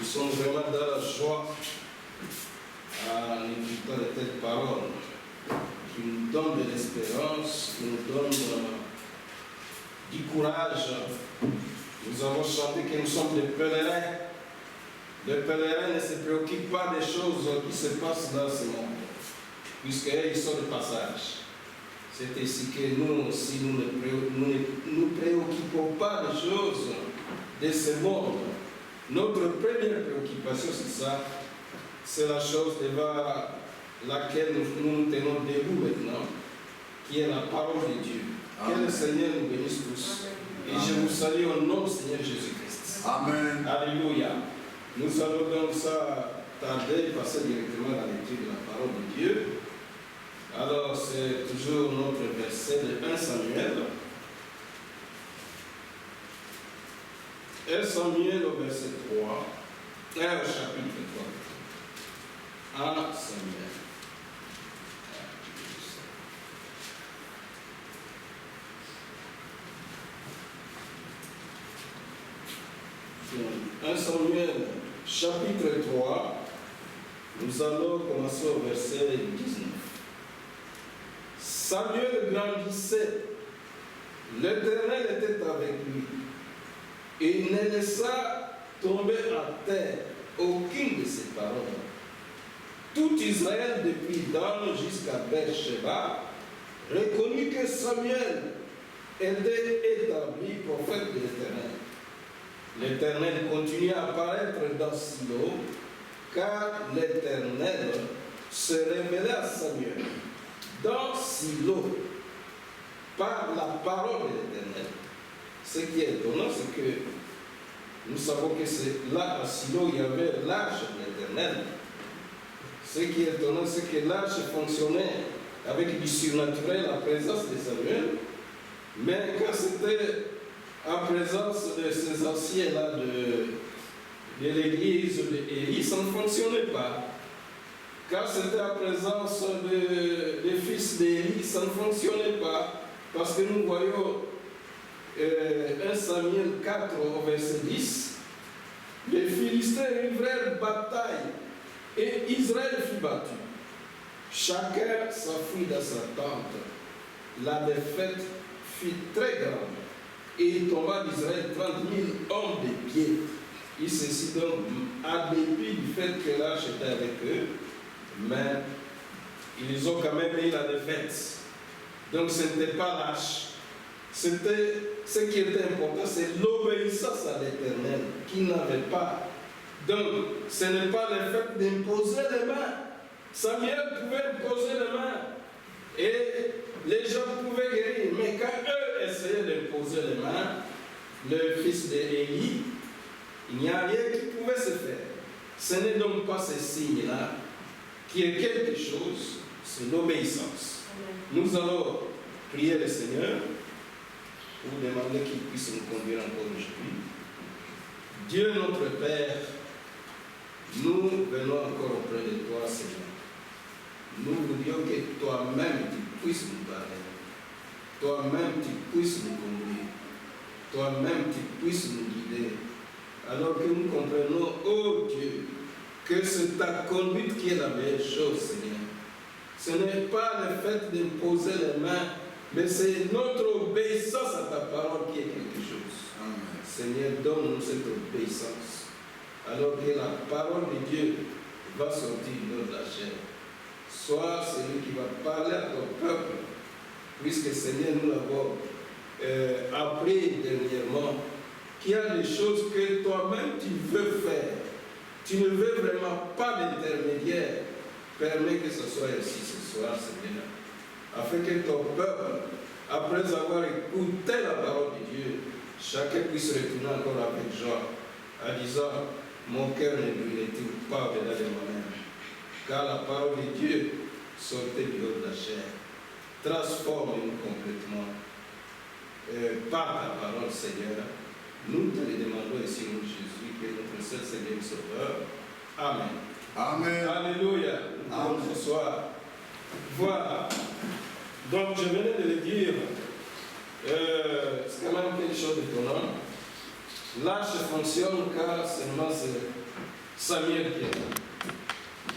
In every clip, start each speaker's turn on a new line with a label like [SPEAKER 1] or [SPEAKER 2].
[SPEAKER 1] Nous sommes vraiment dans la joie en écoutant de telles paroles qui nous donnent de l'espérance, qui nous donnent du courage. Nous avons chanté que nous sommes des pèlerins. Les pèlerins ne se préoccupent pas des choses qui se passent dans ce monde, puisqu'ils sont de passage. C'est ainsi que nous, si nous ne nous préoccupons pas des choses de ce monde, notre première préoccupation, c'est ça, c'est la chose devant laquelle nous tenons debout maintenant, qui est la parole de Dieu. Amen. Que le Seigneur nous bénisse tous. Et Amen. Je vous salue au nom du Seigneur Jésus-Christ. Amen. Alléluia. Nous allons donc ça tarder, passer directement à la lecture de la parole de Dieu. Alors, c'est toujours notre verset de 1 Samuel. 1 Samuel au verset 3. Au chapitre 3. 1 Samuel. 1 Samuel, chapitre 3. Nous allons commencer au verset 19. Samuel grandissait, l'Éternel était avec lui, et il ne laissa tomber à terre aucune de ses paroles. Tout Israël, depuis Dan jusqu'à Beersheba, reconnut que Samuel était établi prophète de l'Éternel. L'Éternel continua à apparaître dans Silo, car l'Éternel se révélait à Samuel dans Silo, par la parole de l'Éternel. Ce qui est étonnant, c'est que nous savons que c'est là, à Silo, il y avait l'arche de l'Éternel. Ce qui est étonnant, c'est que l'arche fonctionnait avec du surnaturel, la présence de Samuel, mais quand c'était en présence de ces anciens-là de l'église d'Élie, ça ne fonctionnait pas. Quand c'était en présence des fils d'Élie, ça ne fonctionnait pas. Parce que nous voyons 1 Samuel 4 au verset 10, les Philistins livrèrent bataille et Israël fut battu. Chacun s'enfuit dans sa tente. La défaite fut très grande et il tomba d'Israël 30 000 hommes de pied. Et ceci donc à dépit du fait que l'arche était avec eux, mais ils ont quand même eu la défaite. Donc ce n'était pas l'arche. C'était ce qui était important, c'est l'obéissance à l'Éternel qu'ils n'avaient pas. Donc ce n'est pas le fait d'imposer les mains. Samuel pouvait imposer les mains et les gens pouvaient guérir. Mais quand eux essayaient d'imposer les mains, le fils d'Élie, il n'y a rien qui pouvait se faire. Ce n'est donc pas ces signes-là qui est quelque chose, c'est l'obéissance. Nous allons prier le Seigneur pour demander qu'il puisse nous conduire encore aujourd'hui. Dieu notre Père, nous venons encore auprès de toi, Seigneur. Nous voudrions que toi-même tu puisses nous parler. Toi-même tu puisses nous conduire. Toi-même tu puisses nous guider. Alors que nous comprenons, oh Dieu, que c'est ta conduite qui est la meilleure chose, Seigneur. Ce n'est pas le fait d'imposer les mains, mais c'est notre obéissance à ta parole qui est quelque chose. Amen. Seigneur, donne-nous cette obéissance. Alors que la parole de Dieu va sortir de la chair. Sois celui qui va parler à ton peuple, puisque Seigneur, nous l'avons appris dernièrement, qu'il y a des choses que toi-même tu veux faire. Tu ne veux vraiment pas d'intermédiaire. Permets que ce soit ainsi ce soir, Seigneur, afin que ton peuple, après avoir écouté la parole de Dieu, chacun puisse retourner encore avec joie, en disant, mon cœur ne brûle-t-il pas au-delà de moi-même, car la parole de Dieu sortait du haut de la chair. Transforme-nous complètement par ta parole, Seigneur. Nous te le demandons ici, au nom de Jésus, que notre seul Seigneur et Sauveur. Amen. Amen. Alléluia. Amen. Ce soir. Voilà. Donc, je venais de le dire, c'est quand même quelque chose d'étonnant. L'arche fonctionne car seulement c'est Samuel qui est là.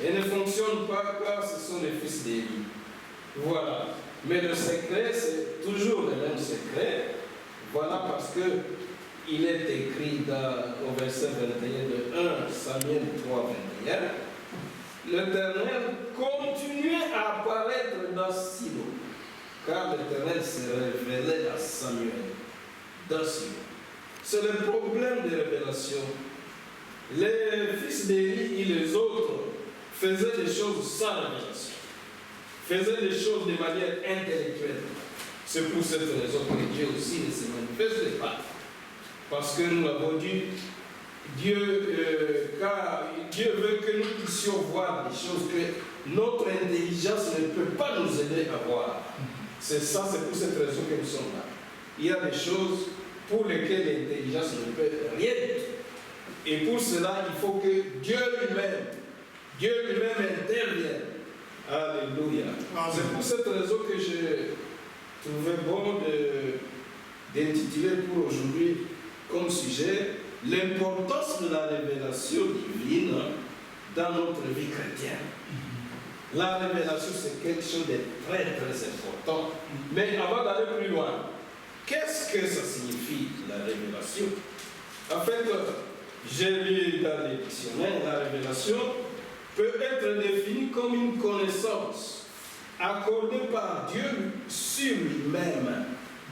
[SPEAKER 1] Elle ne fonctionne pas car ce sont les fils d'Élie. Voilà. Mais le secret, c'est toujours le même secret. Voilà parce que il est écrit au verset 21 de 1 Samuel 3, 21. L'Éternel continuait à apparaître dans Silo, car l'Éternel s'est révélé à Samuel dans Silo. C'est le problème de révélation. Les fils d'Élie et les autres faisaient des choses sans révélation, faisaient des choses de manière intellectuelle. C'est pour cette raison que Dieu aussi ne se manifeste pas. Parce que nous l'avons dit, car Dieu veut que nous puissions voir des choses que notre intelligence ne peut pas nous aider à voir. C'est ça, c'est pour cette raison que nous sommes là. Il y a des choses pour lesquelles l'intelligence ne peut rien dire. Et pour cela, il faut que Dieu lui-même intervienne. Alléluia. C'est pour cette raison que je trouvais bon d'intituler pour aujourd'hui comme sujet l'importance de la révélation divine dans notre vie chrétienne. La révélation, c'est quelque chose de très très important. Mais avant d'aller plus loin, qu'est-ce que ça signifie la révélation? En fait, j'ai lu dans les dictionnaires, la révélation peut être définie comme une connaissance accordée par Dieu sur lui-même.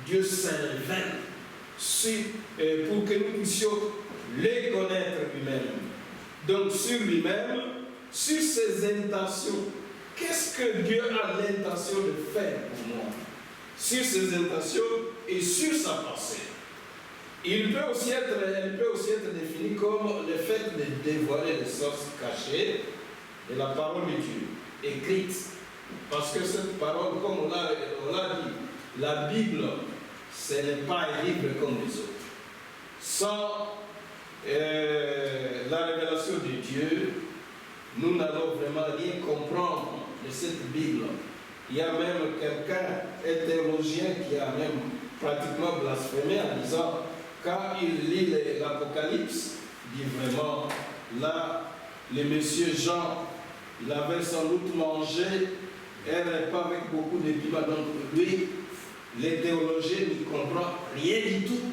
[SPEAKER 1] Dieu se révèle pour que nous puissions les connaître lui-même. Donc sur lui-même, sur ses intentions. Qu'est-ce que Dieu a l'intention de faire pour moi? Sur ses intentions et sur sa pensée. Elle peut aussi être définie comme le fait de dévoiler les sources cachées de la parole de Dieu, écrite. Parce que cette parole, comme on l'a dit, la Bible, ce n'est pas un livre comme les autres. Sans la révélation de Dieu, nous n'allons vraiment rien comprendre de cette Bible. Il y a même quelqu'un, un théologien, qui a même pratiquement blasphémé en disant, quand il lit l'Apocalypse, il dit vraiment, là, le monsieur Jean, il avait sans doute mangé un repas avec beaucoup de piment. Donc lui, les théologiens n'y comprennent rien du tout.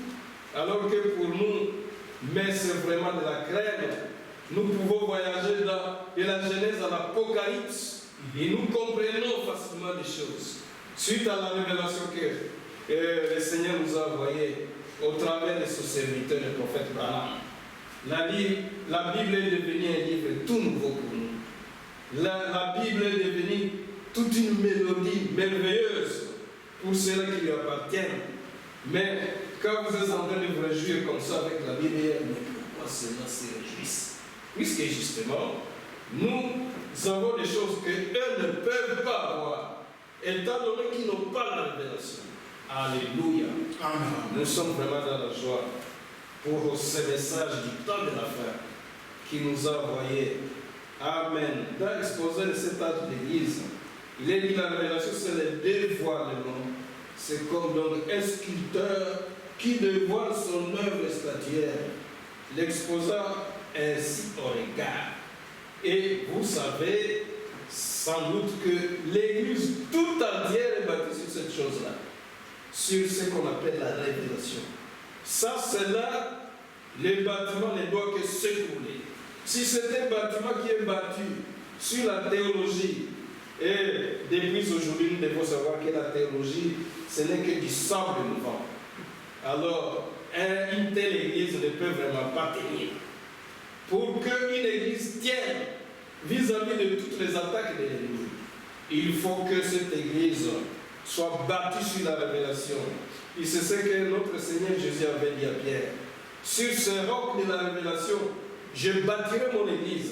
[SPEAKER 1] Alors que pour nous, mais c'est vraiment de la crème. Nous pouvons voyager de la Genèse à l'Apocalypse et nous comprenons facilement les choses. Suite à la révélation que le Seigneur nous a envoyée au travers de son serviteur, le prophète Branham. La Bible est devenue un livre tout nouveau pour nous. La Bible est devenue toute une mélodie merveilleuse pour ceux qui lui appartiennent. Mais quand vous êtes en train de vous réjouir comme ça avec la Bible, mais pourquoi cela se réjouissent? Puisque justement, nous avons des choses qu'eux ne peuvent pas avoir, étant donné qu'ils n'ont pas la révélation. Alléluia. Amen. Nous sommes vraiment dans la joie pour ce message du temps de la fin qui nous a envoyé. Amen. Dans l'exposé de cet âge d'église, il est dit la révélation, c'est le dévoilement. C'est comme donc un sculpteur qui dévoile son œuvre statuaire, l'exposant ainsi au regard. Et vous savez sans doute que l'Église tout entière est bâtie sur cette chose-là, sur ce qu'on appelle la révélation. Ça, c'est là, le bâtiment ne doit que s'écrouler. Si c'est un bâtiment qui est bâti sur la théologie, et depuis aujourd'hui, nous devons savoir que la théologie, ce n'est que du sable mouvant. Alors, une telle église ne peut vraiment pas tenir. Pour qu'une église tienne vis-à-vis de toutes les attaques de l'ennemi, il faut que cette église soit bâtie sur la révélation. Et c'est ce que notre Seigneur Jésus avait dit à Pierre. Sur ce roc de la révélation, je bâtirai mon église,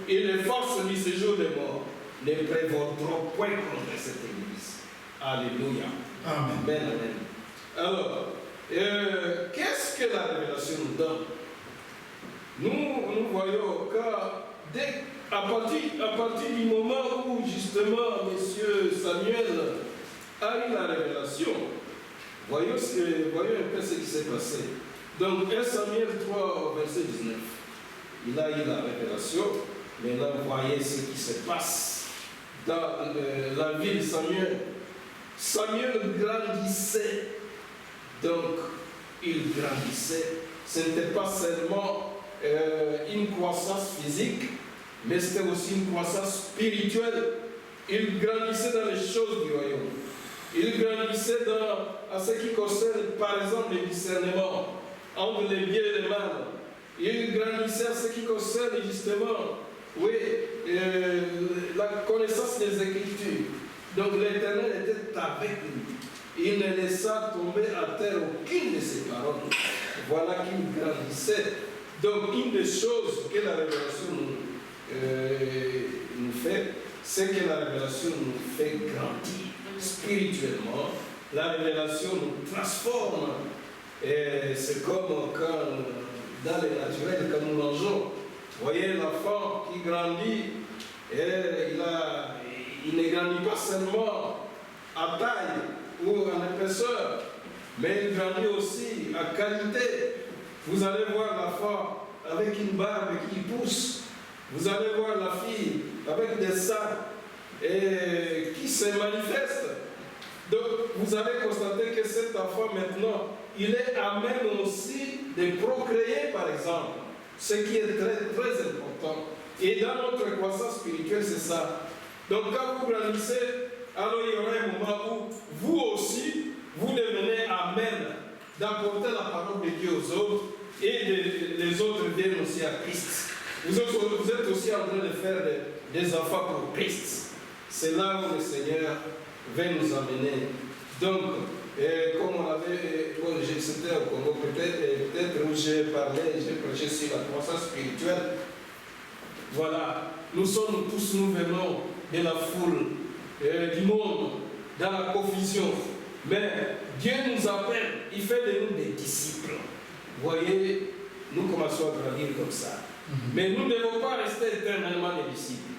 [SPEAKER 1] et les forces du séjour des morts ne prévaudront point contre cette église. Alléluia. Amen. Amen, amen. Alors, qu'est-ce que la révélation nous donne? Nous voyons qu'à partir du moment où justement M. Samuel a eu la révélation, voyons un peu ce qui s'est passé. Donc 1 Samuel 3, verset 19. Il a eu la révélation. Maintenant, voyez ce qui se passe dans la vie de Samuel. Samuel grandissait. Donc, il grandissait. Ce n'était pas seulement une croissance physique, mais c'était aussi une croissance spirituelle. Il grandissait dans les choses du royaume. Il grandissait à ce qui concerne, par exemple, le discernement entre les bien et les mal. Il grandissait à ce qui concerne justement, oui, la connaissance des Écritures. Donc l'Éternel était avec lui. Il ne laissa tomber à terre aucune de ses paroles. Voilà qu'il grandissait. Donc une des choses que la révélation nous fait, c'est que la révélation nous fait grandir spirituellement. La révélation nous transforme. Et c'est comme quand, dans le naturel, quand nous mangeons. Vous voyez l'enfant qui grandit, et il ne grandit pas seulement à taille ou en épaisseur, mais il grandit aussi à qualité. Vous allez voir l'enfant avec une barbe qui pousse. Vous allez voir la fille avec des seins et qui se manifeste. Donc, vous allez constater que cet enfant maintenant, il est à même aussi de procréer, par exemple, ce qui est très, très important. Et dans notre croissance spirituelle, c'est ça. Donc, quand vous grandissez, alors il y aura un moment où vous aussi, vous devenez à même d'apporter la parole de Dieu aux autres et les autres viennent aussi à Christ. Vous êtes aussi en train de faire des enfants pour Christ. C'est là où le Seigneur va nous amener. Donc, comme on avait, c'était au Congo, peut-être où j'ai prêché sur la croissance spirituelle. Voilà, nous venons de la foule, du monde, dans la confusion. Mais Dieu nous appelle, il fait de nous des disciples. Vous voyez, nous commençons à grandir comme ça. Mais nous ne devons pas rester éternellement des disciples.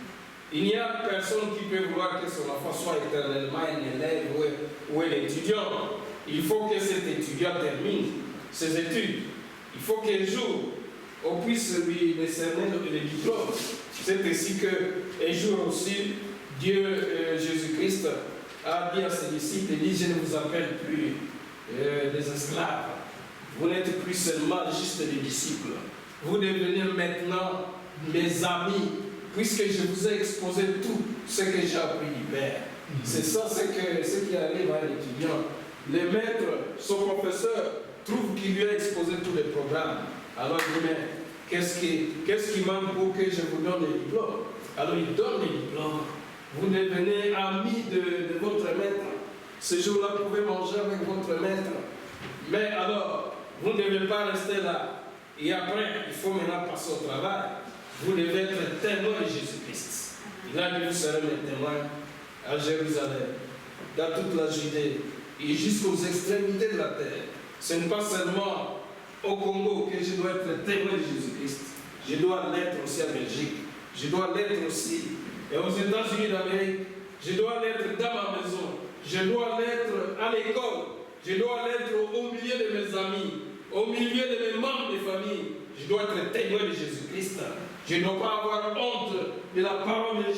[SPEAKER 1] Il n'y a personne qui peut vouloir que son enfant soit éternellement un élève ou un étudiant. Il faut que cet étudiant termine ses études. Il faut qu'un jour, on puisse lui décerner le diplôme. C'est ainsi qu'un jour aussi, Dieu, Jésus-Christ, a dit à ses disciples, il dit, je ne vous appelle plus des esclaves. Vous n'êtes plus seulement juste des disciples. Vous devenez maintenant mes amis, puisque je vous ai exposé tout ce que j'ai appris du Père. C'est ça ce qui arrive à l'étudiant. Le maître, son professeur, trouve qu'il lui a exposé tous les programmes. Alors il dit, mais qu'est-ce qui manque pour que je vous donne les diplômes? Alors il donne les diplômes. Vous devenez amis de votre maître. Ce jour-là, vous pouvez manger avec votre maître. Mais alors, vous ne devez pas rester là. Et après, il faut maintenant passer au travail. Vous devez être témoin de Jésus-Christ. Il a dit, vous serez mes témoins à Jérusalem, dans toute la Judée et jusqu'aux extrémités de la terre. Ce n'est pas seulement au Congo que je dois être témoin de Jésus-Christ. Je dois l'être aussi en Belgique. Je dois l'être aussi aux États-Unis d'Amérique. Je dois l'être dans ma maison. Je dois l'être à l'école. Je dois l'être au milieu de mes amis, au milieu de mes membres de famille. Je dois être témoin de Jésus-Christ. Je ne dois pas avoir honte de la parole de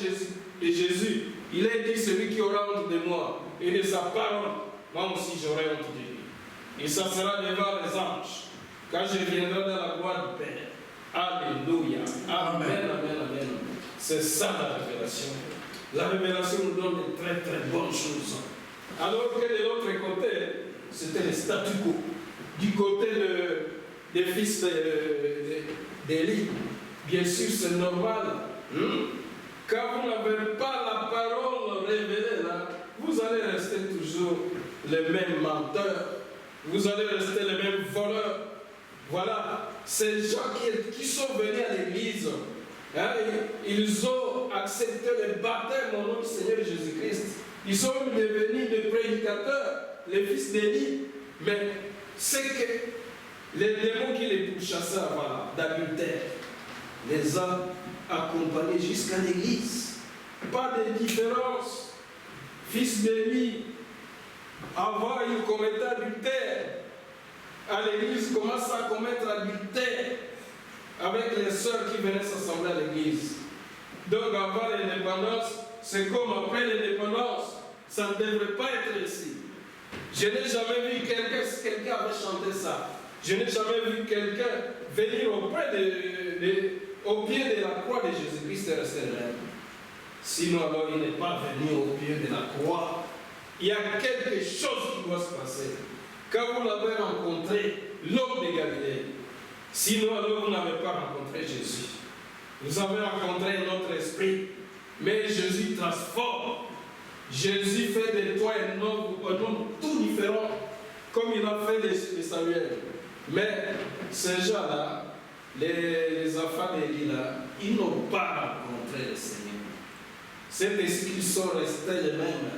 [SPEAKER 1] Jésus. Il a dit, celui qui aura honte de moi et de sa parole, moi aussi j'aurai honte de lui. Et ça sera devant les anges, quand je viendrai dans la gloire du Père. Alléluia. Amen, amen, amen. C'est ça la révélation. La révélation nous donne de très très bonnes choses. Alors que de l'autre côté, c'était le statu quo. Du côté des fils d'Élie, bien sûr c'est normal. Quand vous n'avez pas la parole révélée là, vous allez rester toujours les mêmes menteurs. Vous allez rester les mêmes voleurs. Voilà, ces gens qui sont venus à l'église, hein, ils ont accepté le baptême au nom du Seigneur Jésus-Christ. Ils sont devenus des prédicateurs, les fils d'Élie. Mais c'est que les démons qui les pourchassaient d'adultère les ont accompagnés jusqu'à l'église. Pas de différence. Fils d'Élie, avant il commettait adultère. à l'église, commence à commettre l'adultère avec les sœurs qui venaient s'assembler à l'église. Donc avant l'indépendance, c'est comme après l'indépendance. Ça ne devrait pas être ici. Je n'ai jamais vu quelqu'un avait chanté ça. Je n'ai jamais vu quelqu'un venir au pied de la croix de Jésus-Christ et rester là. Sinon, alors, il n'est pas venu au pied de la croix. Il y a quelque chose qui doit se passer. Quand vous l'avez rencontré, l'homme de Galilée, sinon, alors, vous n'avez pas rencontré Jésus. Vous avez rencontré notre esprit, mais Jésus transforme. Jésus fait de toi un homme tout différent, comme il a fait de Samuel. Mais ces gens-là, les enfants d'Élie là, ils n'ont pas rencontré le Seigneur. C'est parce qu'ils sont restés les mêmes.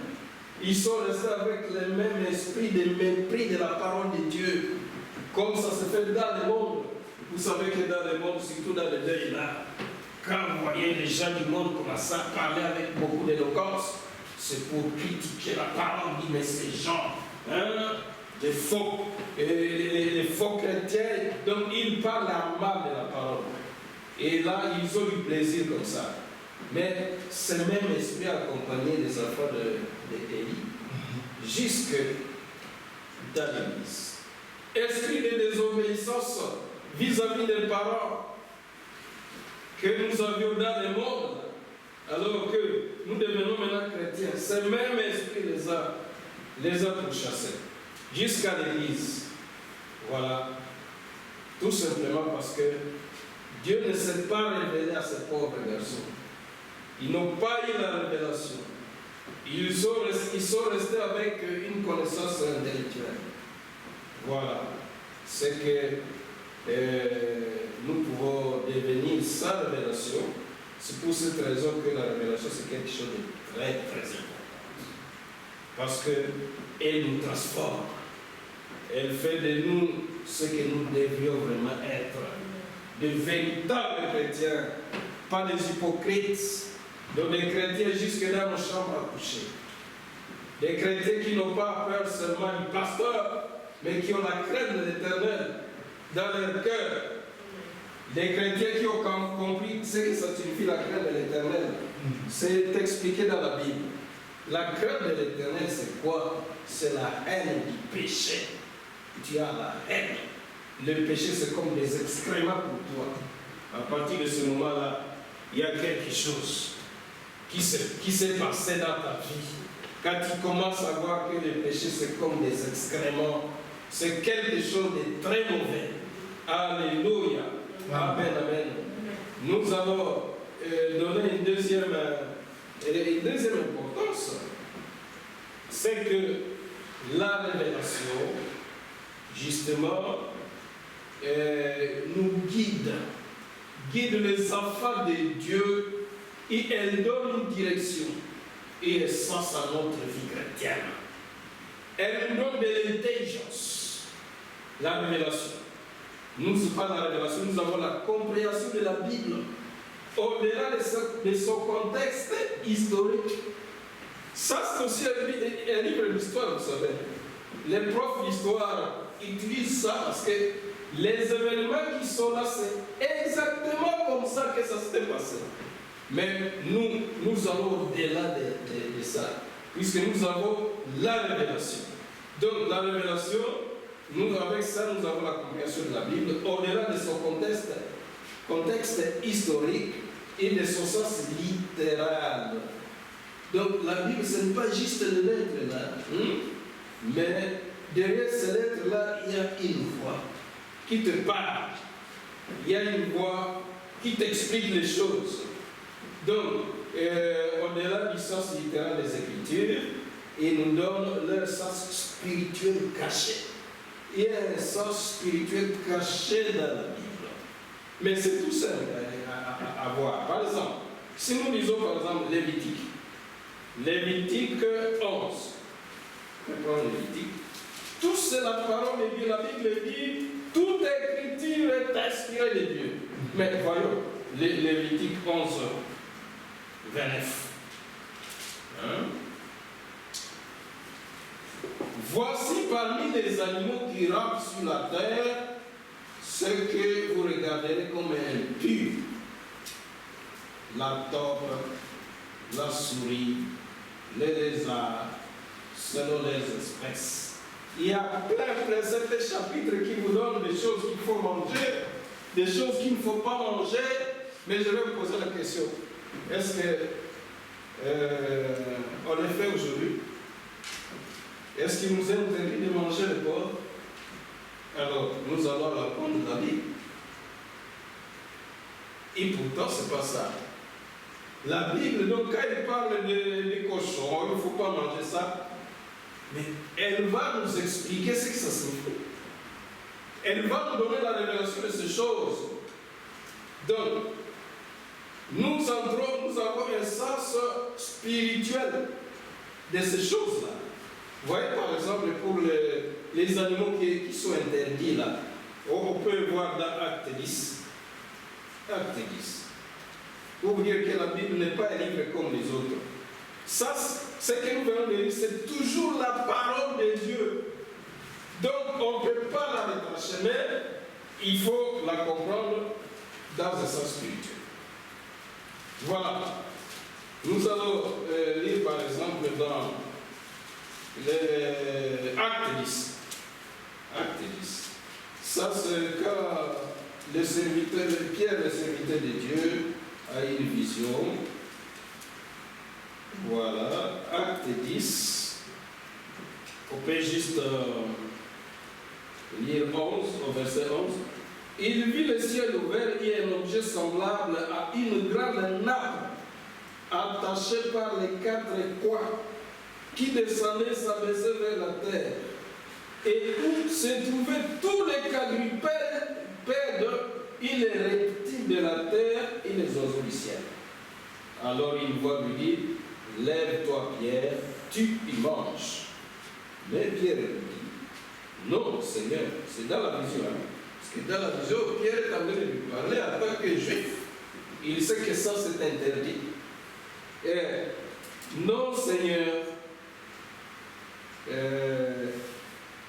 [SPEAKER 1] Ils sont restés avec le même esprit de mépris de la parole de Dieu. Comme ça se fait dans le monde. Vous savez que dans le monde, surtout dans le deuil là, quand vous voyez les gens du monde commencer à parler avec beaucoup d'éloquence, c'est pour critiquer la parole, mais ces gens, les faux chrétiens, donc ils parlent à mal de la parole. Et là, ils ont du plaisir comme ça. Mais ce même esprit a accompagné les enfants d'Élie jusque dans l'église. Esprit de désobéissance vis-à-vis des parents que nous avions dans le monde, alors que nous devenons maintenant chrétiens. Ce même esprit les a pourchassés jusqu'à l'église. Voilà. Tout simplement parce que Dieu ne s'est pas révélé à ces pauvres garçons. Ils n'ont pas eu la révélation. Ils sont restés avec une connaissance intellectuelle. Voilà. C'est que nous pouvons devenir sans révélation. C'est pour cette raison que la révélation, c'est quelque chose de très, très important. Parce qu'elle nous transforme. Elle fait de nous ce que nous devions vraiment être. De véritables chrétiens, pas des hypocrites. Donc des chrétiens jusque dans nos chambres à coucher. Des chrétiens qui n'ont pas peur seulement du pasteur, mais qui ont la crainte de l'Éternel dans leur cœur. Des chrétiens qui ont compris ce que ça signifie la crainte de l'Éternel. C'est expliqué dans la Bible. La crainte de l'Éternel, c'est quoi? C'est la haine du péché. Tu as la haine. Le péché, c'est comme des excréments pour toi. À partir de ce moment-là, il y a quelque chose qui s'est passé dans ta vie. Quand tu commences à voir que le péché, c'est comme des excréments, c'est quelque chose de très mauvais. Alléluia. Amen, amen. Nous allons donner une deuxième importance. C'est que la révélation, justement, nous guide les enfants de Dieu et elle donne une direction et un sens à notre vie chrétienne. Elle nous donne de l'intelligence. La révélation. Nous ne sommes pas dans la révélation, nous avons la compréhension de la Bible. Au-delà de son contexte historique. Ça, c'est aussi un livre d'histoire, vous savez. Les profs d'histoire utilisent ça parce que les événements qui sont là, c'est exactement comme ça que ça s'est passé. Mais nous allons au-delà de ça, puisque nous avons la révélation. Donc la révélation, avec ça, nous avons la compréhension de la Bible, au-delà de son contexte historique et de son sens littéral. Donc la Bible, ce n'est pas juste les lettres là, mais derrière ces lettres-là, il y a une voix qui te parle. Il y a une voix qui t'explique les choses. Donc, au-delà du sens littéral des Écritures, il nous donne leur sens spirituel caché. Il y a un sens spirituel caché dans la Bible. Mais c'est tout simple à voir. Par exemple, si nous lisons par exemple Lévitique 11, Lévitique, tout c'est la parole de Dieu. La Bible dit, toute écriture est inspirée de Dieu. Mais voyons, Lévitique 11, 29. Voici par parmi les animaux qui rampent sur la terre, ce que vous regarderez comme impur, la taupe, la souris, les lézards, selon les espèces. Il y a plein de chapitres qui vous donnent des choses qu'il faut manger, des choses qu'il ne faut pas manger, mais je vais vous poser la question. Est-ce que on le fait aujourd'hui? Est-ce qu'il nous est interdit de manger le porc? Alors, nous allons répondre la Bible. Et pourtant, ce n'est pas ça. La Bible, donc, quand elle parle des cochons, il ne faut pas manger ça, mais elle va nous expliquer ce que ça signifie. Elle va nous donner la révélation de ces choses. Donc, nous avons un sens spirituel de ces choses-là. Vous voyez, par exemple, pour les animaux qui sont interdits là, on peut voir dans Acte 10. Acte 10. Pour vous dire que la Bible n'est pas un livre comme les autres. Ça, ce que nous venons de lire, c'est toujours la parole de Dieu. Donc, on ne peut pas la retrancher, mais il faut la comprendre dans un sens spirituel. Voilà. Nous allons lire par exemple dans Acte 10. Acte 10. Ça, c'est quand Pierre, le serviteur de Dieu, a une vision. Voilà. Acte 10. On peut juste lire 11, au verset 11. Il vit le ciel ouvert et un objet semblable à une grande nappe attachée par les 4 coins qui descendait s'abaissait vers la terre et où se trouvaient tous les quadrupèdes et les reptiles de la terre et les oiseaux du ciel. Alors une voix lui dit, lève-toi Pierre, tu y manges. Mais Pierre lui dit, non Seigneur, c'est dans la vision. Parce que dans la vision, Pierre est en train de lui parler en tant que juif. Il sait que ça c'est interdit. Et, non Seigneur,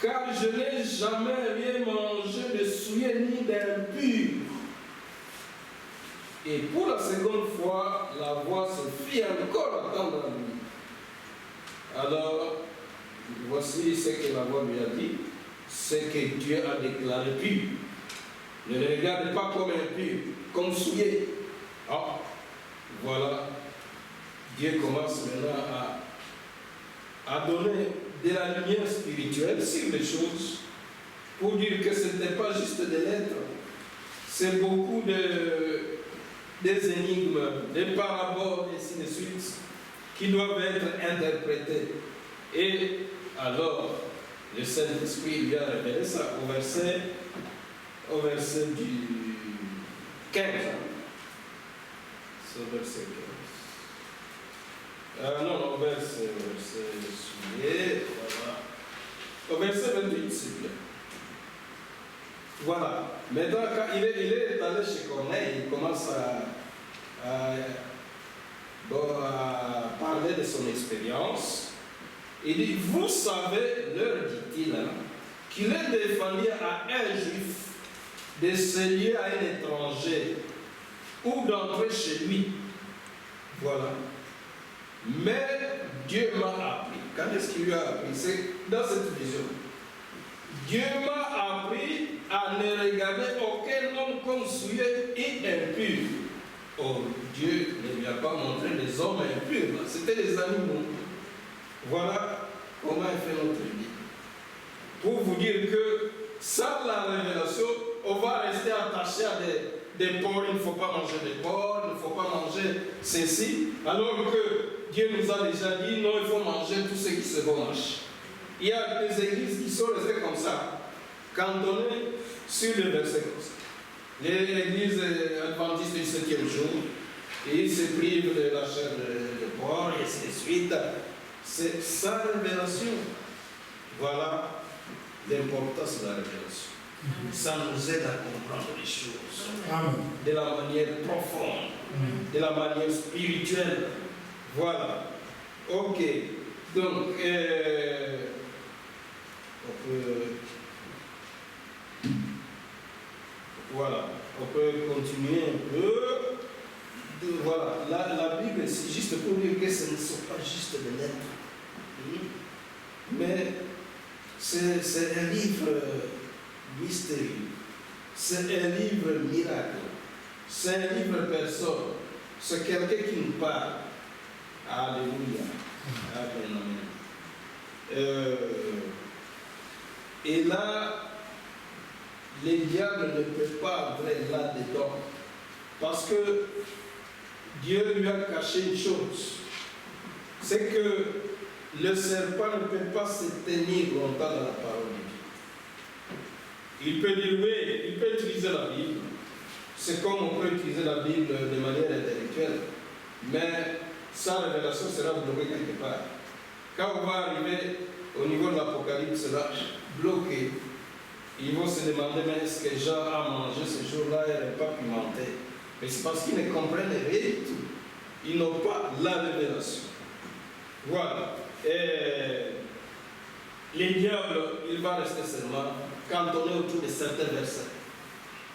[SPEAKER 1] car je n'ai jamais rien mangé de souillé ni d'impur. Et pour la seconde fois, la voix se fit encore entendre en lui. Alors, voici ce que la voix lui a dit, ce que Dieu a déclaré pur. Ne le regarde pas comme impur, comme souillé. Ah, voilà. Dieu commence maintenant à donner de la lumière spirituelle sur les choses pour dire que ce n'est pas juste des lettres, c'est beaucoup des énigmes, des paraboles, et ainsi de suite, qui doivent être interprétées. Et alors, le Saint-Esprit lui a révélé ça au verset du 15. C'est au verset 15. Non, au verset suivant, voilà. Au verset 28, s'il vous plaît. Voilà. Maintenant, quand il est allé chez Corneille, il commence à parler de son expérience. Il dit, vous savez, leur dit-il, qu'il est défendu à un juif de se lier à un étranger ou d'entrer chez lui. Voilà. Mais Dieu m'a appris. Quand est-ce qu'il lui a appris? C'est dans cette vision. Dieu m'a appris à ne regarder aucun homme comme souillé et impur. Or, Dieu ne lui a pas montré les hommes impurs. C'était les animaux. Voilà comment il fait notre vie. Pour vous dire que sans la révélation, on va rester attaché à des porcs. Il ne faut pas manger des porcs, il ne faut pas manger ceci. Alors que Dieu nous a déjà dit, non, il faut manger tout ce qui se mange. Il y a des églises qui sont restées comme ça, cantonnées sur le verset comme ça. L'église adventiste du 7e jour, et ils se privent de la chair de porc, et ainsi de suite. C'est sa révélation. Voilà l'importance de la révélation. Ça nous aide à comprendre les choses de la manière profonde, de la manière spirituelle. Voilà. Ok. Donc, on peut continuer un peu. Voilà, la Bible, c'est juste pour dire que ce ne sont pas juste des lettres, mais c'est un livre mystérieux, c'est un livre miracle, c'est un livre personne, c'est quelqu'un qui nous parle. Alléluia. Amen. Et là, les diables ne peuvent pas entrer là-dedans, parce que Dieu lui a caché une chose, c'est que le serpent ne peut pas se tenir longtemps dans la parole de Dieu. Il peut dire oui, il peut utiliser la Bible. C'est comme on peut utiliser la Bible de manière intellectuelle, mais sa révélation sera bloquée quelque part. Quand on va arriver au niveau de l'Apocalypse, là, bloqué, ils vont se demander, mais est-ce que Jean a mangé ce jour-là et n'est pas pimenté? Mais c'est parce qu'ils ne comprennent rien du tout. Ils n'ont pas la révélation. Voilà. Et les diables, il va rester seulement cantonné autour de certains versets.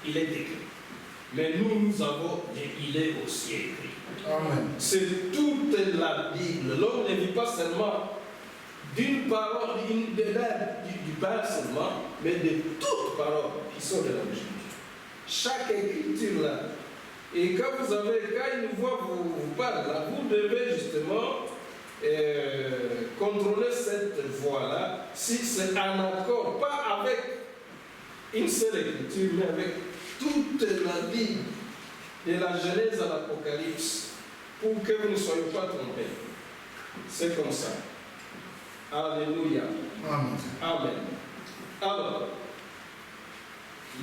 [SPEAKER 1] Il est écrit. Mais nous avons dit, il est aussi écrit.
[SPEAKER 2] Amen.
[SPEAKER 1] C'est toute la Bible. L'homme ne vit pas seulement d'une parole, du Père seulement, mais de toutes paroles qui sont de la Bible. Chaque écriture là. Et quand une voix vous parle là, vous devez justement contrôler cette voix-là, si c'est en accord, pas avec une seule écriture, mais avec toute la Bible, de la Genèse à l'Apocalypse, pour que vous ne soyez pas trompés. C'est comme ça. Alléluia.
[SPEAKER 2] Amen.
[SPEAKER 1] Amen. Alors,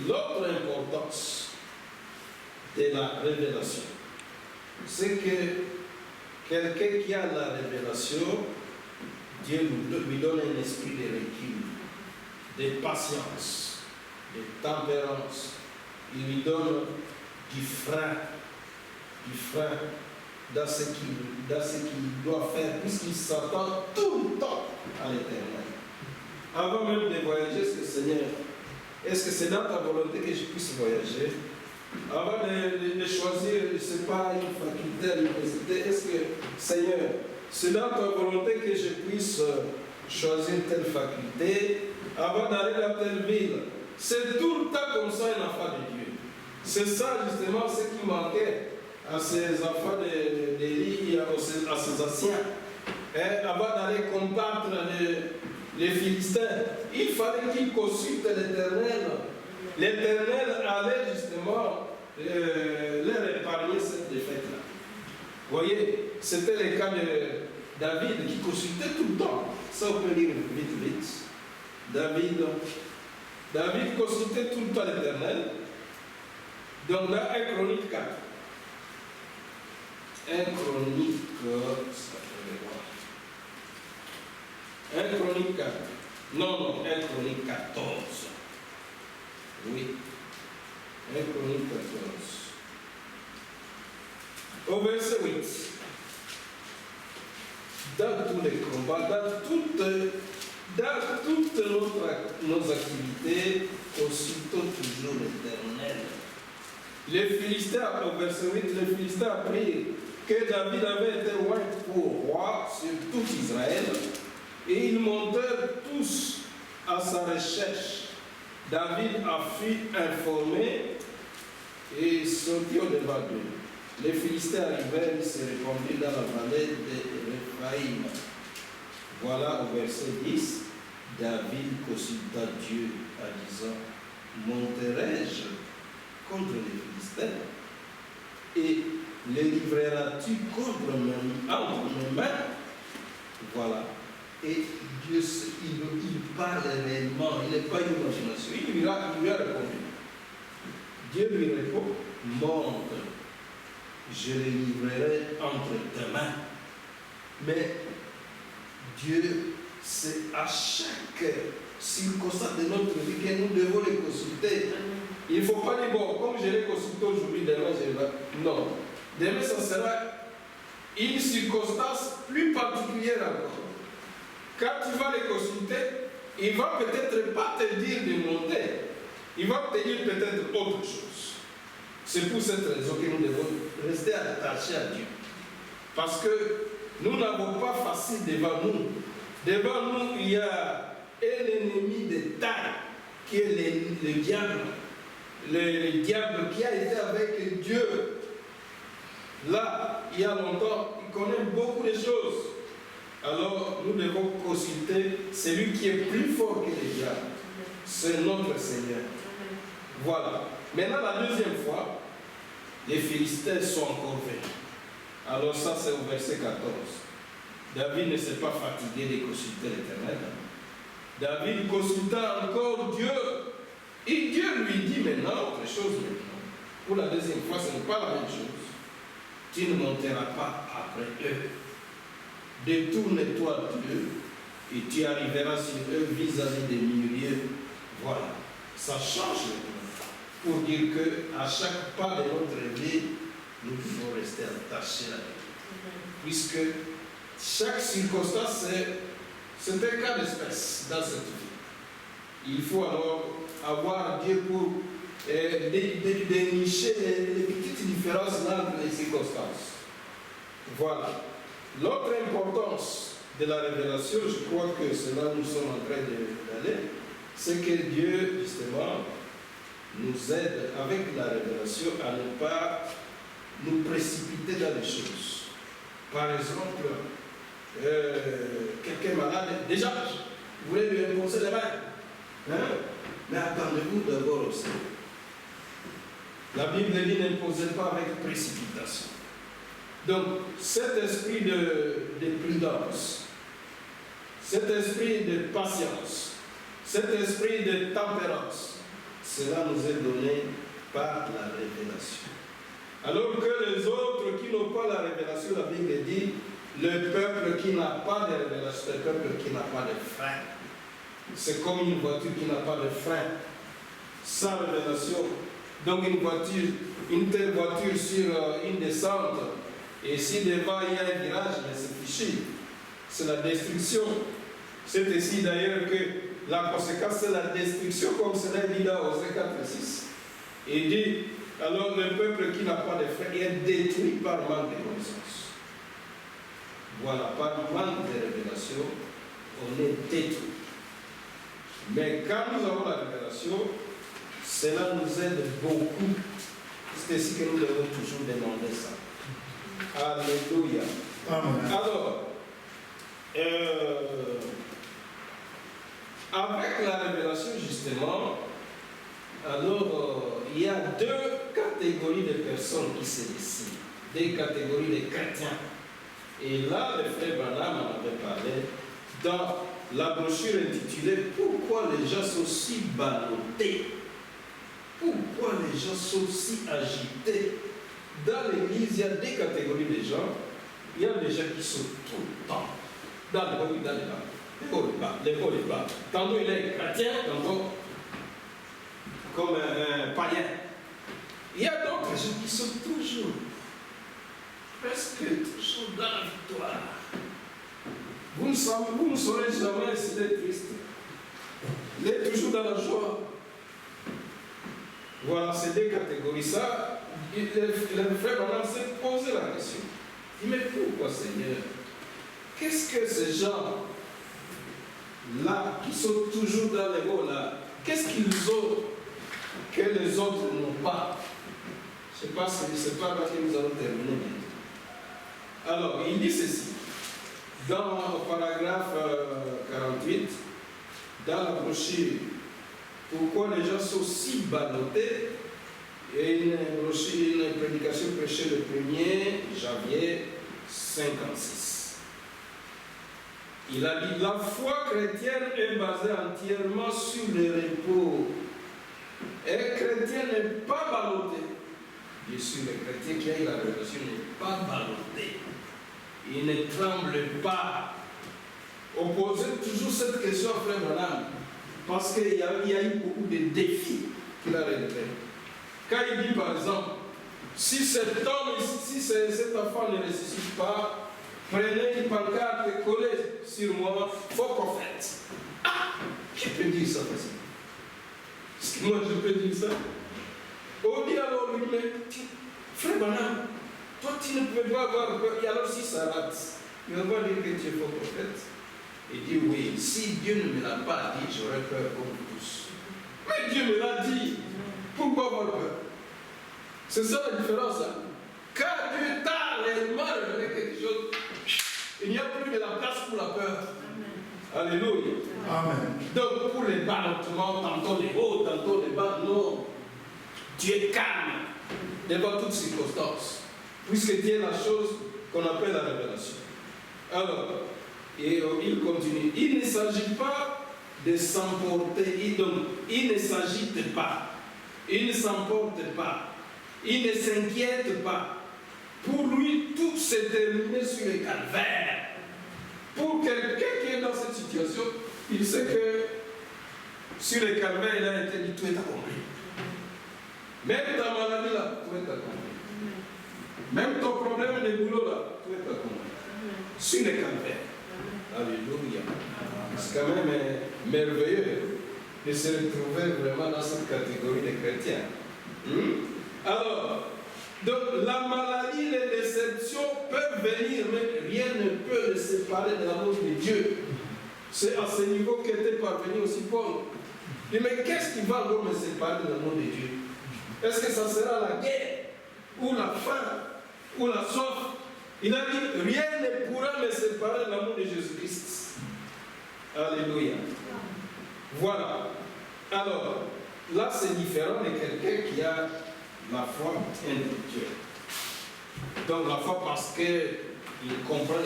[SPEAKER 1] l'autre importance de la révélation, c'est que quelqu'un qui a la révélation, Dieu lui donne un esprit de recul, de patience, de tempérance. Il lui donne du frein dans ce qu'il doit faire, puisqu'il s'attend tout le temps à l'éternel. Avant même de voyager, Seigneur, est-ce que c'est dans ta volonté que je puisse voyager? Avant de choisir, je ne sais pas, une faculté à l'université, est-ce que, Seigneur, c'est dans ta volonté que je puisse choisir telle faculté, avant d'aller dans telle ville? C'est tout le temps comme ça un enfant de Dieu. C'est ça justement ce qui manquait à ces enfants d'Élie, à ces anciens. Avant d'aller combattre les Philistins, il fallait qu'ils consultent l'Éternel. L'Éternel allait justement leur épargner cette défaite-là. Vous voyez, c'était le cas de David qui consultait tout le temps. Ça, on peut lire vite. David consultait tout le temps l'Éternel. Donc là, 1 Chronique 4. 1 Chronique 4. Non, 1 Chronique 14. Oui. 1 Chronique 14. Au verset 8. Dans tous les combats, dans toutes nos activités, consultons toujours l'Éternel. Les Philistins, au verset 8, les Philistins apprirent que David avait été roi pour roi sur tout Israël, et ils montèrent tous à sa recherche. David a fut informé et sortit au-devant d'eux. Les Philistins arrivèrent et se répandirent dans la vallée de Réphaïm. Voilà au verset 10, David consulta Dieu en disant, monterai-je contre les Philistins et les livreras-tu entre mes mains? Voilà. Et Dieu, il parle réellement, il n'est pas une imagination. Il lui a répondu. Dieu lui répond, monte, je les livrerai entre tes mains. Mais Dieu, c'est à chaque circonstance de notre vie que nous devons les consulter. Il ne faut pas dire, bon, comme je les consulte aujourd'hui, demain je vais. Non. Demain, ça sera une circonstance plus particulière encore. Quand tu vas les consulter, il va peut-être pas te dire de monter, il va te dire peut-être autre chose. C'est pour cette raison que nous devons rester attachés à Dieu. Parce que nous n'avons pas facile devant nous. Devant nous, il y a un ennemi de taille qui est le diable. Le diable qui a été avec Dieu là, il y a longtemps, il connaît beaucoup de choses. Alors, nous devons consulter celui qui est plus fort que le diable. C'est notre Seigneur. Voilà. Maintenant, la deuxième fois, les Philistins sont encore venus. Alors ça, c'est au verset 14. David ne s'est pas fatigué de consulter l'Éternel. David consulta encore Dieu. Et Dieu lui dit maintenant autre chose maintenant. Pour la deuxième fois, ce n'est pas la même chose. Tu ne monteras pas après eux. Détourne-toi d'eux et tu arriveras sur eux vis-à-vis des milieux. Voilà. Ça change le pour dire qu'à chaque pas de notre vie, nous devons rester attachés à Dieu. Puisque chaque circonstance, c'est un cas d'espèce dans cette vie. Il faut alors avoir Dieu pour dénicher les petites différences entre les circonstances. Voilà. L'autre importance de la révélation, je crois que c'est là où nous sommes en train d'aller, c'est que Dieu, justement, nous aide avec la révélation à ne pas nous précipiter dans les choses. Par exemple, quelqu'un malade, déjà, vous voulez lui imposer les mains, hein? Mais attendez-vous d'abord aussi. La Bible dit n'imposez pas avec précipitation. Donc, cet esprit de prudence, cet esprit de patience, cet esprit de tempérance, cela nous est donné par la révélation. Alors que les autres qui n'ont pas la révélation, la Bible dit, le peuple qui n'a pas de révélation, le peuple qui n'a pas de frein. C'est comme une voiture qui n'a pas de frein. Sans révélation. Donc une telle voiture sur une descente, et si devant il y a un virage, mais c'est fichu. C'est la destruction. C'est ici d'ailleurs que la conséquence, c'est la destruction, comme cela est dit là au 4:6. Il dit, alors le peuple qui n'a pas de frein est détruit par manque de connaissance. Voilà, par manque de révélation, on est détruit. Mais quand nous avons la révélation, cela nous aide beaucoup. C'est ici que nous devons toujours demander ça. Alléluia. Amen. Alors, avec la révélation, justement, alors il y a deux catégories de personnes qui se dessinent, des catégories de chrétiens. Et là, le frère Branham en avait parlé dans la brochure intitulée « Pourquoi les gens sont si ballottés? Pourquoi les gens sont si agités ?» Dans l'église, il y a des catégories de gens. Il y a des gens qui sont tout le temps dans le haut et dans le bas. Les hauts et bas, les hauts et bas. Tantôt il est chrétien, tantôt comme un païen. Il y a d'autres gens qui sont toujours, presque toujours dans la victoire. Vous ne saurez jamais s'il est triste. Il est toujours dans la joie. Voilà, c'est des catégories. Ça, le frère Branham s'est posé la question. Il dit, mais pourquoi, Seigneur? Qu'est-ce que ces gens-là, qui sont toujours dans les hauts là, qu'est-ce qu'ils ont que les autres n'ont pas? Je ne sais pas si c'est pas là que nous allons terminer maintenant. Alors, il dit ceci. Dans le paragraphe 48, dans la brochure, pourquoi les gens sont si ballottés, et une brochure, une prédication prêchée le 1er janvier 56. Il a dit, la foi chrétienne est basée entièrement sur le repos. Et le chrétien n'est pas ballotté. Bien sûr, le chrétien qui a eu la révélation n'est pas ballotté. Il ne tremble pas. On posait toujours cette question à Frère Branham, parce qu'il y a eu beaucoup de défis qu'il a relevés. Quand il dit par exemple, si cet homme, si cet enfant ne ressuscite pas, prenez une pancarte et collez sur moi, faux prophète. Ah! Qui peut dire ça facilement? Est-ce que moi je peux dire ça? On dit alors lui, mais frère Branham, toi tu ne peux pas avoir peur. Et alors si ça rate, il va dire que tu es faux prophète. Il dit oui, si Dieu ne me l'a pas dit, j'aurais peur comme tous. Mais Dieu me l'a dit. Pourquoi avoir peur? C'est ça la différence. Hein? Quand Dieu t'a réellement révélé quelque chose, il n'y a plus de la place pour la peur. Alléluia.
[SPEAKER 2] Amen.
[SPEAKER 1] Donc pour les ballottements, tantôt les hauts, tantôt les bas, non. Tu es calme devant toutes circonstances. Puisque tu es la chose qu'on appelle la révélation. Alors, et il continue. Il ne s'agit pas de s'emporter. Donc, il ne s'agite pas. Il ne s'emporte pas. Il ne s'inquiète pas. Pour lui, tout s'est terminé sur le calvaire. Pour quelqu'un qui est dans cette situation, il sait que sur le calvaire, il a été dit tout est accompli. Même ta maladie là, tout est accompli. Même ton problème de boulot là, tout est accompli. Sur le calvaire. Alléluia. C'est quand même merveilleux de se retrouver vraiment dans cette catégorie de chrétiens. Alors, donc la maladie, les déceptions peuvent venir, mais rien ne peut les séparer de l'amour de Dieu. C'est à ce niveau qu'était parvenu aussi Paul. Il dit, mais qu'est-ce qui va encore me séparer de l'amour de Dieu? Est-ce que ça sera la guerre, ou la faim, ou la soif? Il a dit, rien ne pourra me séparer de l'amour de Jésus-Christ. Alléluia. Voilà. Alors, là c'est différent de quelqu'un qui a la foi intellectuelle. Donc la foi parce qu'il comprend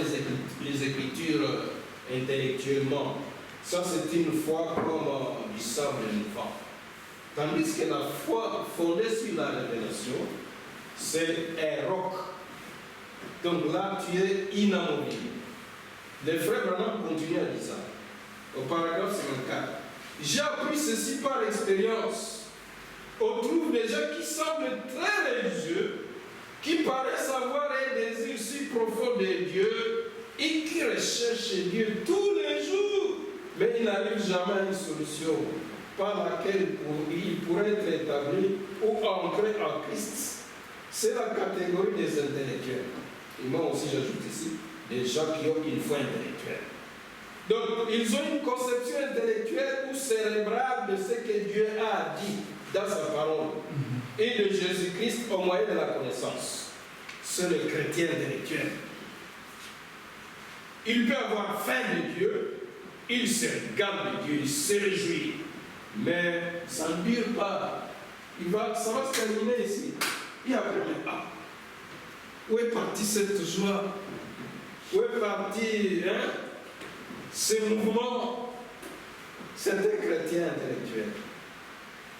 [SPEAKER 1] les Écritures intellectuellement. Ça c'est une foi comme du sable vivant. Tandis que la foi fondée sur la révélation, c'est un roc. Donc là tu es inamovible. Les frères Branham continuent à dire ça. Au paragraphe 54. J'ai appris ceci par expérience. On trouve des gens qui semblent très religieux, qui paraissent avoir un désir si profond de Dieu et qui recherchent Dieu tous les jours, mais ils n'arrivent jamais à une solution par laquelle ils pourraient être établis ou ancrés en Christ. C'est la catégorie des intellectuels. Et moi aussi j'ajoute ici, des gens qui ont une foi intellectuelle. Donc ils ont une conception intellectuelle ou cérébrale de ce que Dieu a dit dans sa parole et de Jésus-Christ au moyen de la connaissance. C'est le chrétien intellectuel. Il peut avoir faim de Dieu, il se régale de Dieu, il se réjouit, mais ça ne dure pas. Ça va se terminer ici. Et après, où est partie cette joie? Où est parti ce mouvement? C'est un chrétien intellectuel.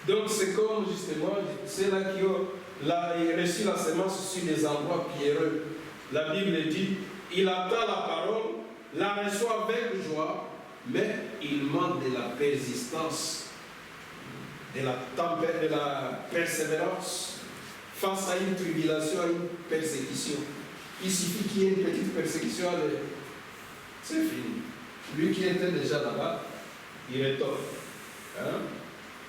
[SPEAKER 1] Donc c'est comme justement, c'est là qui ont reçu la semence sur des endroits pierreux. La Bible dit, il attend la parole, la reçoit avec joie, mais il manque de la persistance, de la tempête, de la persévérance face à une tribulation, à une persécution. Il suffit qu'il y ait une petite persécution, c'est fini. Lui qui était déjà là-bas, il retombe.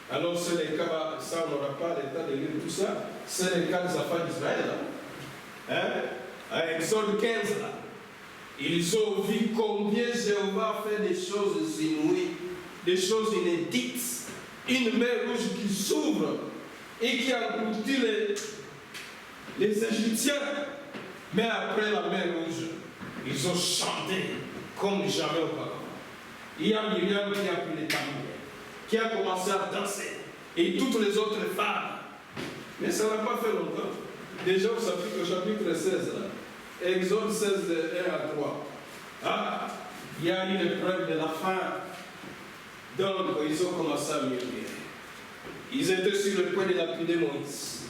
[SPEAKER 1] Alors c'est le cas, ça on n'aura pas le temps de lire tout ça, c'est le cas des enfants d'Israël. À Exode 15 là. Ils ont vu combien Jéhovah fait des choses inouïes, des choses inédites. Une mer rouge qui s'ouvre et qui engloutit les Égyptiens. Mais après la mer rouge, ils ont chanté comme jamais auparavant. Il y a Myriam qui a pris les tambours, qui a commencé à danser, et toutes les autres femmes. Mais ça n'a pas fait longtemps. Déjà au chapitre 16, là, Exode 16, 1 à 3. Il y a une épreuve de la faim. Donc, ils ont commencé à murmurer. Ils étaient sur le point de lapider Moïse.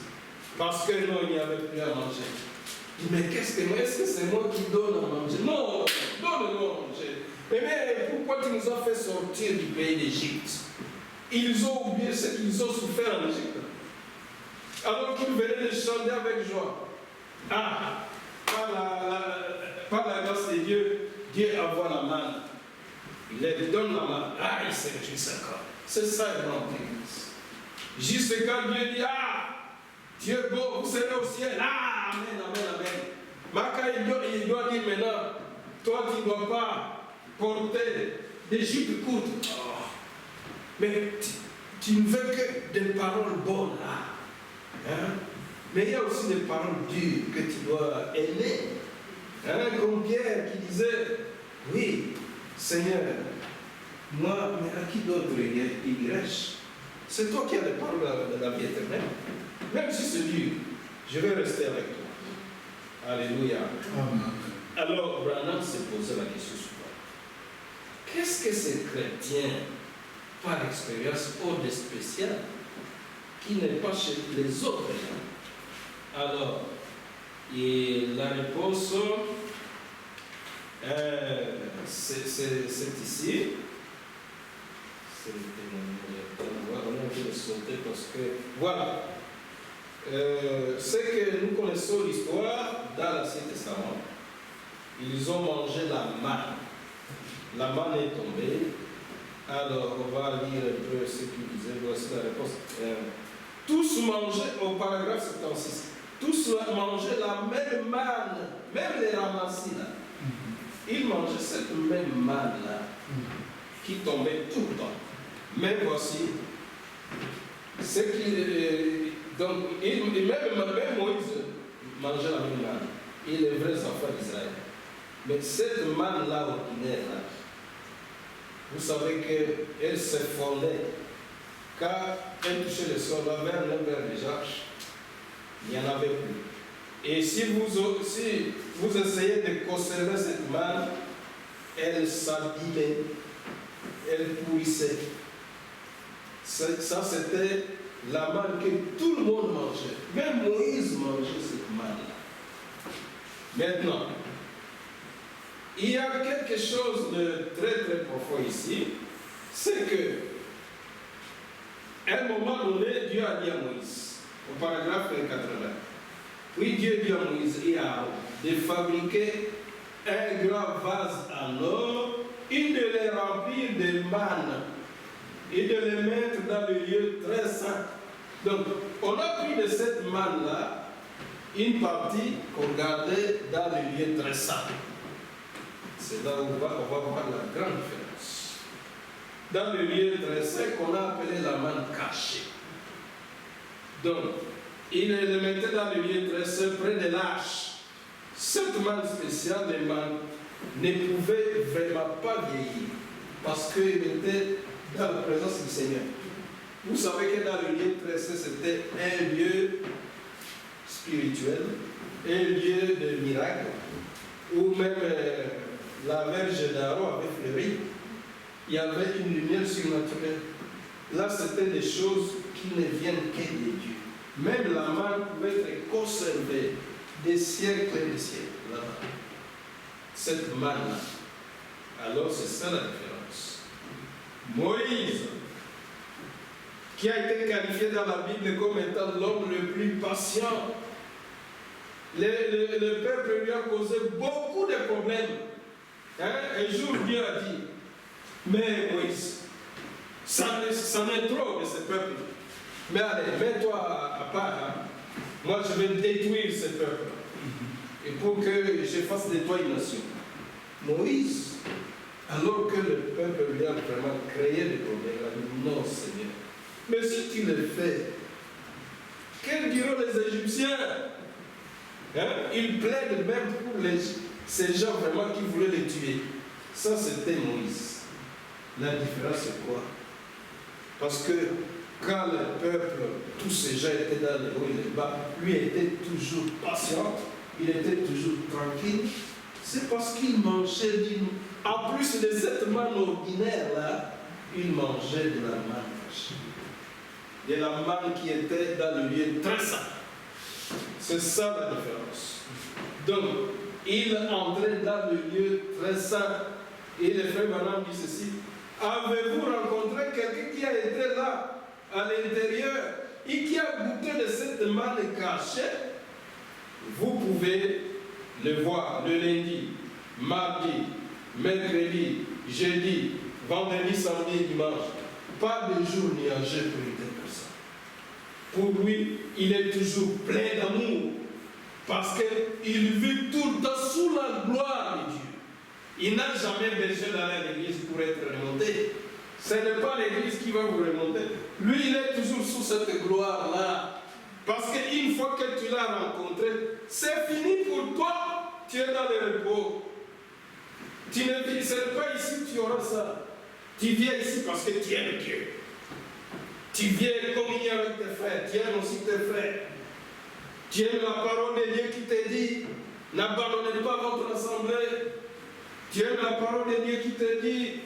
[SPEAKER 1] Parce que non, il n'y avait plus à manger. Mais est-ce que c'est moi qui donne à manger? Non, donne-moi à manger. Mais pourquoi tu nous as fait sortir du pays d'Égypte? Ils ont oublié ce qu'ils ont souffert en Égypte. Alors qu'ils venaient de chanter avec joie. Par la grâce de Dieu, Dieu envoie la manne. Il leur donne la main. Ah, il se réjouissent encore. C'est ça une grande église. Juste quand Dieu dit, ah, Dieu est beau, vous serez au ciel. Ah, amen, amen, amen. Mais quand il doit dire maintenant, toi tu ne dois pas porter des jupes courtes. Oh. Mais tu ne veux que des paroles bonnes là. Hein? Mais il y a aussi des paroles dures que tu dois aimer. Hein? Comme Pierre qui disait, oui, Seigneur, moi, mais à qui d'autre irais-je? C'est toi qui as les paroles de la vie éternelle. Même si c'est dur, je vais rester avec toi. Alléluia. Amen. Alors, Branham s'est posé la question suivante. Qu'est-ce que ces chrétiens, par expérience, ont de spécial qui n'est pas chez les autres? Alors, et la réponse, c'est ici. On va le sauter parce que, voilà. C'est que nous connaissons l'histoire dans l'Ancien Testament. Ils ont mangé la manne. La manne est tombée. Alors, on va lire un peu ce qu'il disait. Voici la réponse. Tous mangeaient, au paragraphe 76, tous mangeaient la même manne, même les ramassis là. Ils mangeaient cette même manne là, qui tombait tout le temps. Mais voici ce qui. Donc, même Moïse mangeait la même manne. Et les vrais enfants d'Israël. Mais cette manne-là ordinaire, là, vous savez qu'elle se fondait. Quand elle touchait le sol, vers 9 heures déjà, il n'y en avait plus. Et si vous essayez de conserver cette manne, elle s'abîmait, elle pourrissait. Ça, c'était la manne que tout le monde mangeait. Même Moïse mangeait cette manne-là. Maintenant, il y a quelque chose de très très profond ici, c'est que, à un moment donné, Dieu a dit à Moïse, au paragraphe 80, puis Dieu dit à Moïse et à Aaron de fabriquer un grand vase en or et de les remplir de manne et de les mettre dans le lieu très saint. Donc, on a pris de cette manne-là une partie qu'on gardait dans le lieu très saint. C'est là où on va voir la grande différence. Dans le lieu très saint qu'on a appelé la manne cachée. Donc, il le mettait dans le lieu très saint près de l'arche. Cette manne spéciale, les mannes, ne pouvait vraiment pas vieillir parce qu'il était dans la présence du Seigneur. Vous savez que dans le lieu très saint, c'était un lieu spirituel, un lieu de miracle, où même la Vierge d'Aaron avait fleuri. Il y avait une lumière surnaturelle. Là, c'était des choses qui ne viennent que de Dieu. Même la manne pouvait être conservée des siècles et des siècles là-bas. Cette manne-là. Alors, c'est ça la différence. Moïse, qui a été qualifié dans la Bible comme étant l'homme le plus patient, le peuple lui a causé beaucoup de problèmes. Hein? Un jour, Dieu a dit, mais Moïse, ça en est trop de ce peuple. Mais allez, mets-toi à part. Hein? Moi, je vais détruire ce peuple. Et pour que je fasse de toi une nation. Moïse, alors que le peuple lui a vraiment créé des problèmes, il a dit, non, Seigneur. Mais si tu le fais, que diront les Égyptiens? Hein? Ils plaident même pour ces gens vraiment qui voulaient les tuer. Ça, c'était Moïse. La différence, c'est quoi? Parce que quand le peuple, tous ces gens étaient dans le haut et le bas, lui était toujours patient, il était toujours tranquille. C'est parce qu'il mangeait, en plus de cette manne ordinaire-là, il mangeait de la manne cachée. De la manne qui était dans le lieu très saint. C'est ça la différence. Donc, il entrait dans le lieu très saint. Et le frère Branham dit ceci. Avez-vous rencontré quelqu'un qui a été là, à l'intérieur, et qui a goûté de cette manne cachée? Vous pouvez le voir le lundi, mardi, mercredi, jeudi, vendredi, samedi et dimanche. Pas de jour nuageux pour une telle personne. Pour lui, il est toujours plein d'amour. Parce qu'il vit tout le temps sous la gloire de Dieu. Il n'a jamais besoin d'aller à l'église pour être remonté. Ce n'est pas l'église qui va vous remonter. Lui, il est toujours sous cette gloire-là. Parce qu'une fois que tu l'as rencontré, c'est fini pour toi. Tu es dans le repos. Tu ne vis pas ici, tu auras ça. Tu viens ici parce que tu aimes Dieu. Tu viens communier avec tes frères. Tu aimes aussi tes frères. Tu aimes la parole de Dieu qui te dit, n'abandonnez pas votre assemblée. Tu aimes la parole de Dieu qui te dit,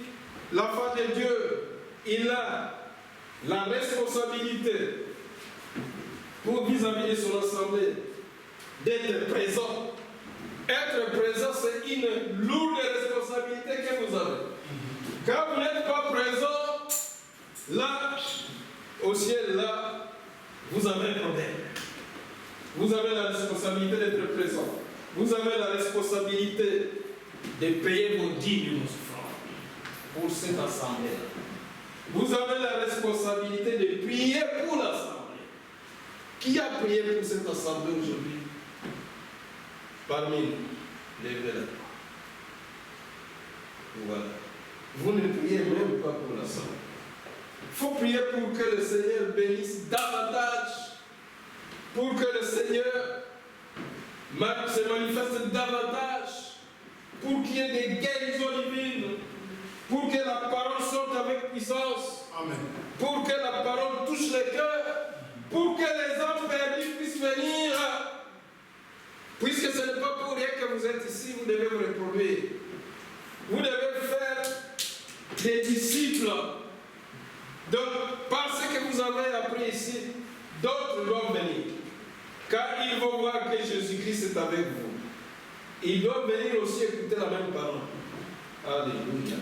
[SPEAKER 1] l'enfant de Dieu, il a la responsabilité pour vis-à-vis de son assemblée d'être présent. Être présent, c'est une lourde responsabilité que vous avez. Quand vous n'êtes pas présent, là, au ciel, là, vous avez un problème. Vous avez la responsabilité d'être présent. Vous avez la responsabilité de payer vos dîmes et vos offrandes pour cette assemblée. Vous avez la responsabilité de prier pour l'assemblée. Qui a prié pour cette assemblée aujourd'hui? Parmi nous, levez la main. Voilà. Vous ne priez même pas pour l'assemblée. Il faut prier pour que le Seigneur bénisse davantage, pour que le Seigneur se manifeste davantage, pour qu'il y ait des guérisons divines, pour que la parole sorte avec puissance, amen. Pour que la parole touche les cœurs, pour que les hommes perdus puissent venir. Puisque ce n'est pas pour rien que vous êtes ici, vous devez vous reproduire. Vous devez faire des disciples. Donc, par ce que vous avez appris ici, d'autres doivent venir. Car ils vont voir que Jésus-Christ est avec vous. Ils doivent venir aussi écouter la même parole. Alléluia.